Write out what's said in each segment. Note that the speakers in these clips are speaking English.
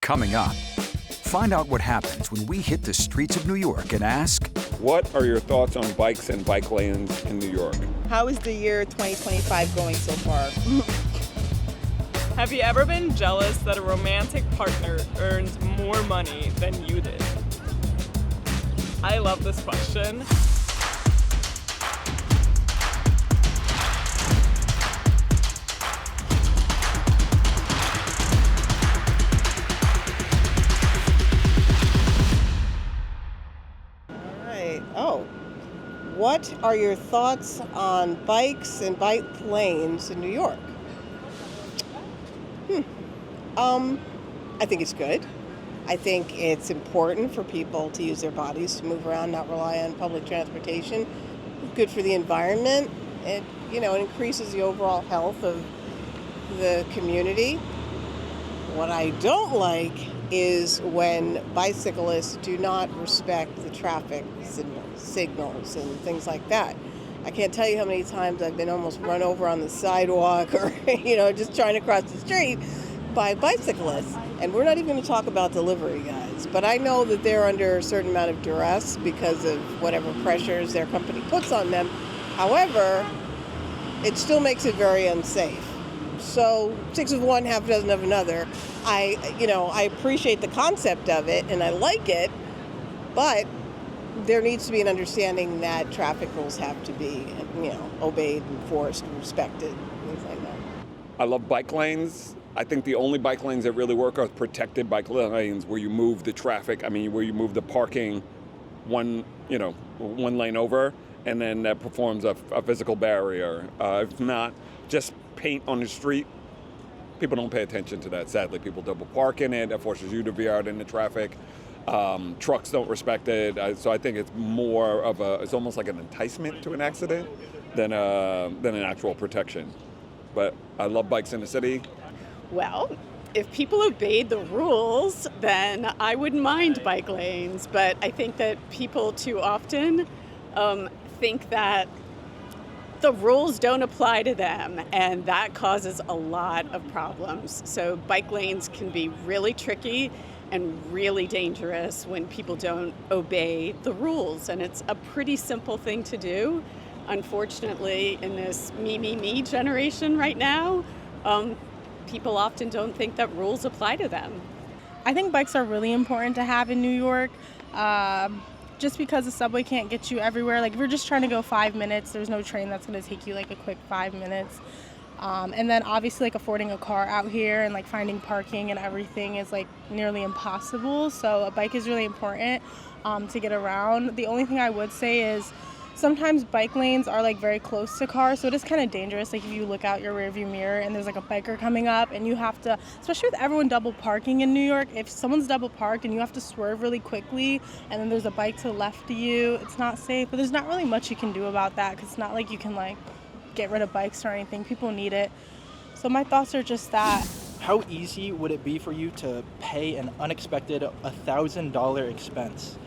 Coming up, find out what happens when we hit the streets of New York and ask, what are your thoughts on bikes and bike lanes in New York? How is the year 2025 going so far? Have you ever been jealous that a romantic partner earns more money than you did? I love this question. What are your thoughts on bikes and bike lanes in New York? I think it's good. I think it's important for people to use their bodies to move around, not rely on public transportation. It's good for the environment. It increases the overall health of the community. What I don't like is when bicyclists do not respect the traffic signals and things like that. I can't tell you how many times I've been almost run over on the sidewalk or, just trying to cross the street by bicyclists. And we're not even going to talk about delivery guys, but I know that they're under a certain amount of duress because of whatever pressures their company puts on them. However, it still makes it very unsafe. So 6 of one, half a dozen of another. I appreciate the concept of it and I like it, but there needs to be an understanding that traffic rules have to be, obeyed, enforced, respected, things like that. I love bike lanes. I think the only bike lanes that really work are protected bike lanes where you move the traffic, where you move the parking one lane over, and then that performs a physical barrier. If not, just paint on the street. People don't pay attention to that. Sadly, people double park in it. That forces you to be out in the traffic. Trucks don't respect it. So I think it's more of it's almost like an enticement to an accident than an actual protection. But I love bikes in the city. Well, if people obeyed the rules, then I wouldn't mind bike lanes. But I think that people too often think that the rules don't apply to them, and that causes a lot of problems. So bike lanes can be really tricky and really dangerous when people don't obey the rules. And it's a pretty simple thing to do. Unfortunately, in this me generation right now, people often don't think that rules apply to them. I think bikes are really important to have in New York. Just because the subway can't get you everywhere. Like if you're just trying to go 5 minutes, there's no train that's going to take you like a quick 5 minutes. And then obviously like affording a car out here and like finding parking and everything is like nearly impossible. So a bike is really important to get around. The only thing I would say is sometimes bike lanes are like very close to cars, so it is kind of dangerous. Like if you look out your rearview mirror and there's like a biker coming up and you have to, especially with everyone double parking in New York, if someone's double parked and you have to swerve really quickly and then there's a bike to the left of you, it's not safe. But there's not really much you can do about that because it's not like you can like get rid of bikes or anything. People need it. So my thoughts are just that. How easy would it be for you to pay an unexpected $1,000 expense?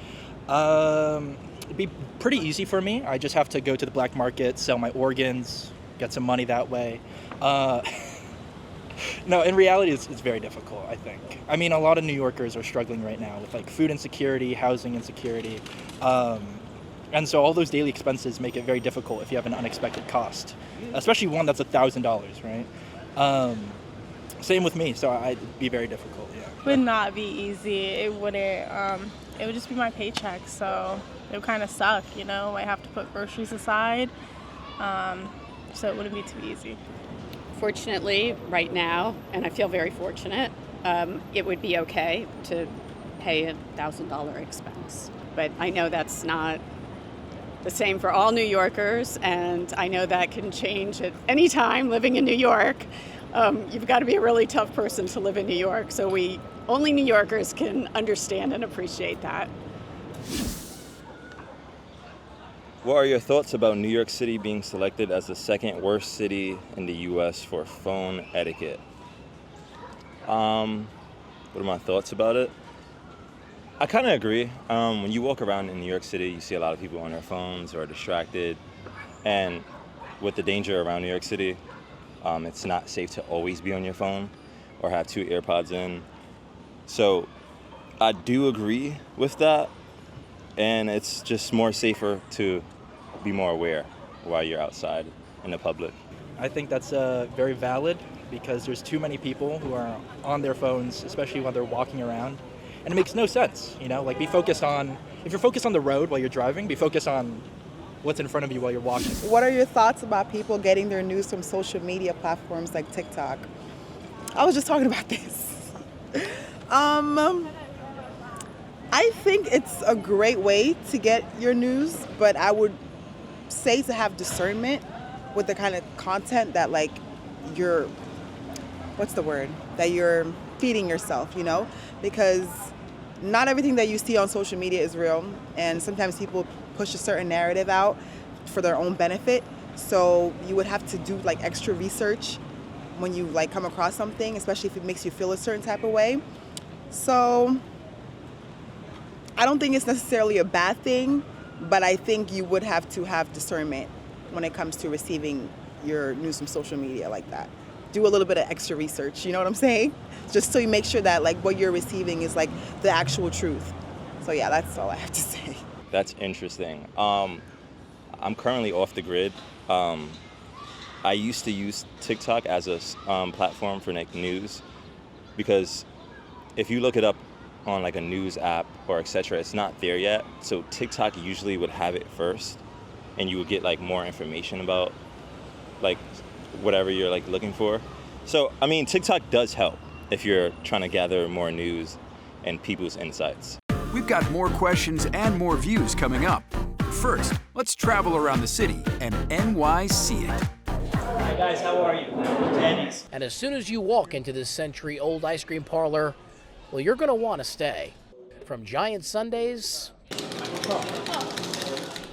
It'd be pretty easy for me. I just have to go to the black market, sell my organs, get some money that way. No, in reality, it's very difficult, I think. A lot of New Yorkers are struggling right now with like food insecurity, housing insecurity. And so all those daily expenses make it very difficult if you have an unexpected cost, especially one that's $1,000, right? Same with me, so it'd be very difficult, yeah. It would not be easy. It wouldn't. It would just be my paycheck, so it would kind of suck, I have to put groceries aside, so it wouldn't be too easy. Fortunately, right now, and I feel very fortunate, it would be okay to pay a $1,000 expense. But I know that's not the same for all New Yorkers, and I know that can change at any time living in New York. You've got to be a really tough person to live in New York, so only New Yorkers can understand and appreciate that. What are your thoughts about New York City being selected as the second worst city in the U.S. for phone etiquette? What are my thoughts about it? I kind of agree. When you walk around in New York City, you see a lot of people on their phones or distracted. And with the danger around New York City, it's not safe to always be on your phone or have 2 AirPods in. So I do agree with that, and it's just more safer to be more aware while you're outside in the public. I think that's very valid because there's too many people who are on their phones, especially when they're walking around. And it makes no sense, like be focused on, if you're focused on the road while you're driving, be focused on what's in front of you while you're walking. What are your thoughts about people getting their news from social media platforms like TikTok? I was just talking about this. I think it's a great way to get your news, but I would say to have discernment with the kind of content that that you're feeding yourself, because not everything that you see on social media is real, and sometimes people push a certain narrative out for their own benefit. So you would have to do extra research when you come across something, especially if it makes you feel a certain type of way. So I don't think it's necessarily a bad thing, but I think you would have to have discernment when it comes to receiving your news from social media like that. Do a little bit of extra research, you know what I'm saying? Just so you make sure that what you're receiving is the actual truth. So yeah, that's all I have to say. That's interesting. I'm currently off the grid. I used to use TikTok as a platform for news, because if you look it up on a news app or etc., it's not there yet. So TikTok usually would have it first, and you would get more information about whatever you're looking for. So I mean, TikTok does help if you're trying to gather more news and people's insights. We've got more questions and more views coming up. First, let's travel around the city and NYC it. Hi guys, how are you? Welcome to Eddie's. And as soon as you walk into this century-old ice cream parlor, well, you're going to want to stay. From giant sundaes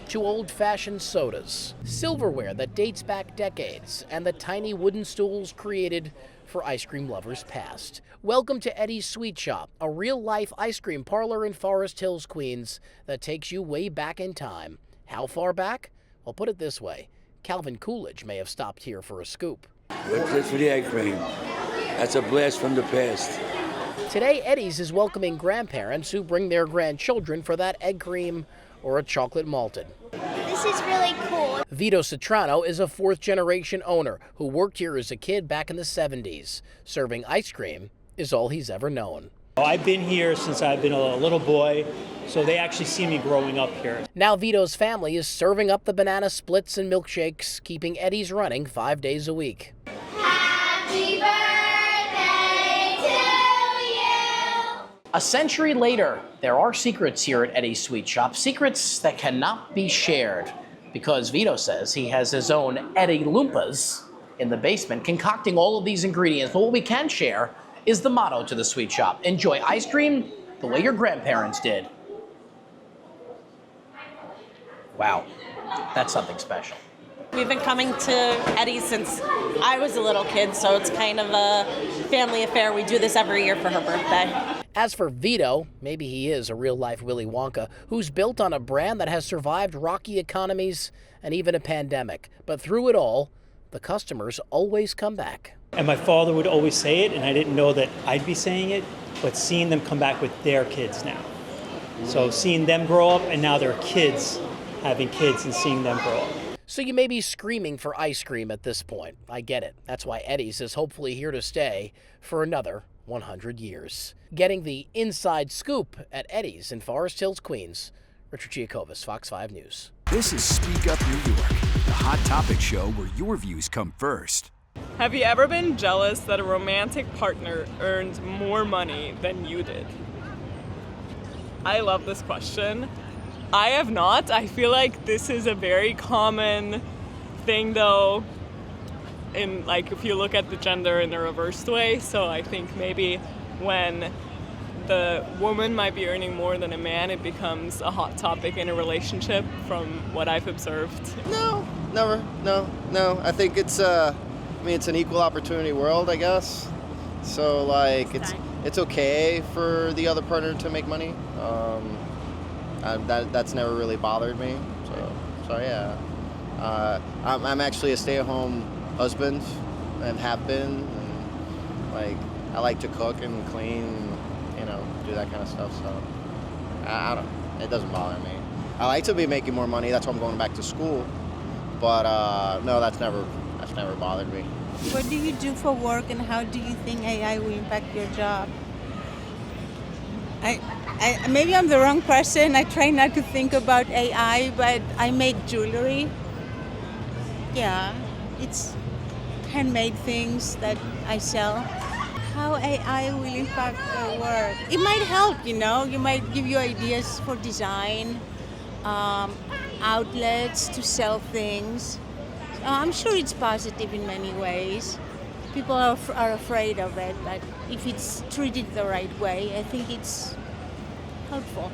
to old-fashioned sodas, silverware that dates back decades, and the tiny wooden stools created for ice cream lovers past. Welcome to Eddie's Sweet Shop, a real-life ice cream parlor in Forest Hills, Queens, that takes you way back in time. How far back? Well, put it this way. Calvin Coolidge may have stopped here for a scoop. What's this for the egg cream? That's a blast from the past. Today, Eddie's is welcoming grandparents who bring their grandchildren for that egg cream or a chocolate malted. This is really cool. Vito Citrano is a fourth-generation owner who worked here as a kid back in the 70s. Serving ice cream is all he's ever known. I've been here since I've been a little boy, so they actually see me growing up here. Now Vito's family is serving up the banana splits and milkshakes, keeping Eddie's running 5 days a week. Happy birthday to you! A century later, there are secrets here at Eddie's Sweet Shop, secrets that cannot be shared, because Vito says he has his own Eddie Loompas in the basement concocting all of these ingredients. But what we can share is the motto to the Sweet Shop: enjoy ice cream the way your grandparents did. Wow, that's something special. We've been coming to Eddie's since I was a little kid, so it's kind of a family affair. We do this every year for her birthday. As for Vito, maybe he is a real-life Willy Wonka who's built on a brand that has survived rocky economies and even a pandemic. But through it all, the customers always come back. And my father would always say it, and I didn't know that I'd be saying it, but seeing them come back with their kids now. So seeing them grow up, and now their kids having kids and seeing them grow up. So you may be screaming for ice cream at this point. I get it. That's why Eddie's is hopefully here to stay for another 100 years. Getting the inside scoop at Eddie's in Forest Hills, Queens, Richard Giacovas, Fox 5 News. This is Speak Up New York, the hot topic show where your views come first. Have you ever been jealous that a romantic partner earned more money than you did? I love this question. I have not. I feel like this is a very common thing, though, in if you look at the gender in a reversed way. So I think maybe when the woman might be earning more than a man, it becomes a hot topic in a relationship from what I've observed. No, never. No. I think it's it's an equal opportunity world, I guess. So it's okay for the other partner to make money. That's never really bothered me. So yeah. I'm actually a stay-at-home husband and have been. And, I like to cook and clean. do that kind of stuff. So I don't know. It doesn't bother me. I like to be making more money. That's why I'm going back to school. But no, that's never bothered me. What do you do for work, and how do you think AI will impact your job? Maybe I'm the wrong person. I try not to think about AI, but I make jewelry. Yeah, it's handmade things that I sell. How AI will impact your work? It might help, You might give you ideas for design, outlets to sell things. I'm sure it's positive in many ways. People are afraid of it, but if it's treated the right way, I think it's helpful.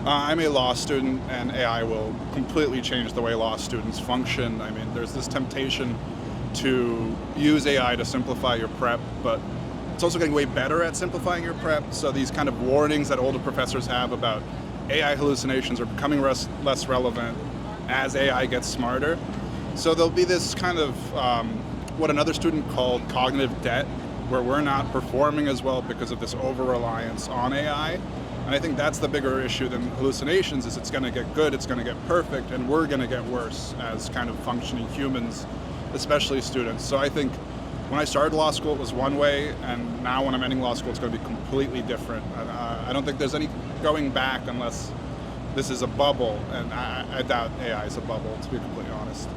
I'm a law student, and AI will completely change the way law students function. I mean, there's this temptation to use AI to simplify your prep, but it's also getting way better at simplifying your prep. So these kind of warnings that older professors have about AI hallucinations are becoming less relevant as AI gets smarter. So there'll be this kind of what another student called cognitive debt, where we're not performing as well because of this over-reliance on AI. And I think that's the bigger issue than hallucinations, is it's going to get good, it's going to get perfect, and we're going to get worse as kind of functioning humans, especially students. So I think when I started law school, it was one way, and now when I'm ending law school, it's going to be completely different. I don't think there's any going back unless this is a bubble, and I doubt AI is a bubble, to be completely honest.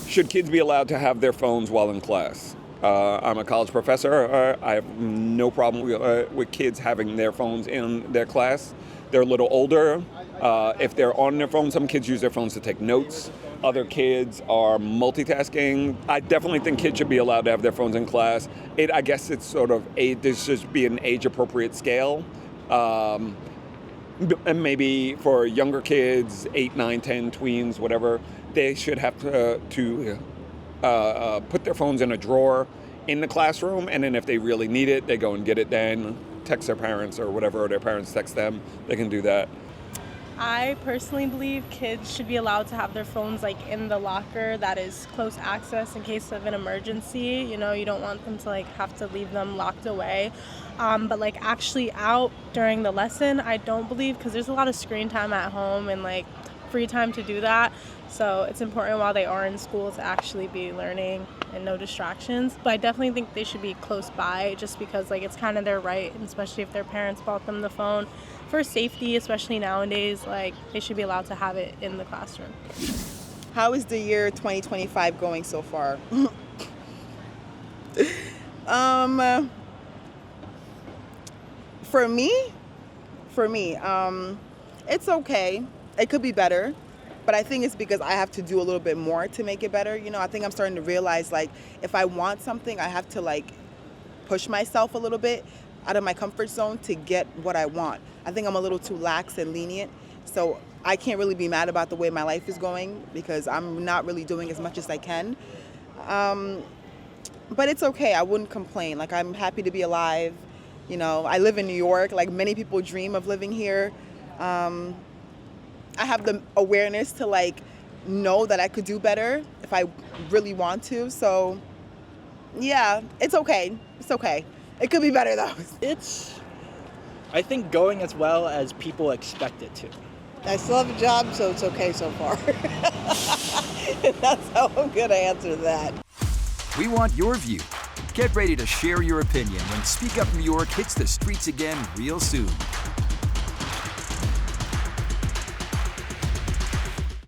Should kids be allowed to have their phones while in class? I'm a college professor. I have no problem with kids having their phones in their class. They're a little older. If they're on their phones, some kids use their phones to take notes. Other kids are multitasking. I definitely think kids should be allowed to have their phones in class. I guess it's sort of there should be an age-appropriate scale. And maybe for younger kids, 8, 9, 10, tweens, whatever, they should have to put their phones in a drawer in the classroom, and then if they really need it, they go and get it then, text their parents or whatever, or their parents text them, they can do that. I personally believe kids should be allowed to have their phones in the locker that is close access in case of an emergency. You don't want them to have to leave them locked away. But actually out during the lesson, I don't believe, because there's a lot of screen time at home and free time to do that. So it's important while they are in school to actually be learning and no distractions. But I definitely think they should be close by, just because it's kind of their right, and especially if their parents bought them the phone. For safety, especially nowadays, they should be allowed to have it in the classroom. How is the year 2025 going so far? For me, it's okay. It could be better, but I think it's because I have to do a little bit more to make it better. I think I'm starting to realize if I want something, I have to push myself a little bit out of my comfort zone to get what I want. I think I'm a little too lax and lenient, so I can't really be mad about the way my life is going because I'm not really doing as much as I can. But it's okay. I wouldn't complain. I'm happy to be alive. I live in New York. Many people dream of living here. I have the awareness to know that I could do better if I really want to. So yeah, it's okay. It's okay. It could be better though. It's, I think, going as well as people expect it to. I still have a job, so it's okay so far. That's how I'm going to answer that. We want your view. Get ready to share your opinion when Speak Up New York hits the streets again real soon.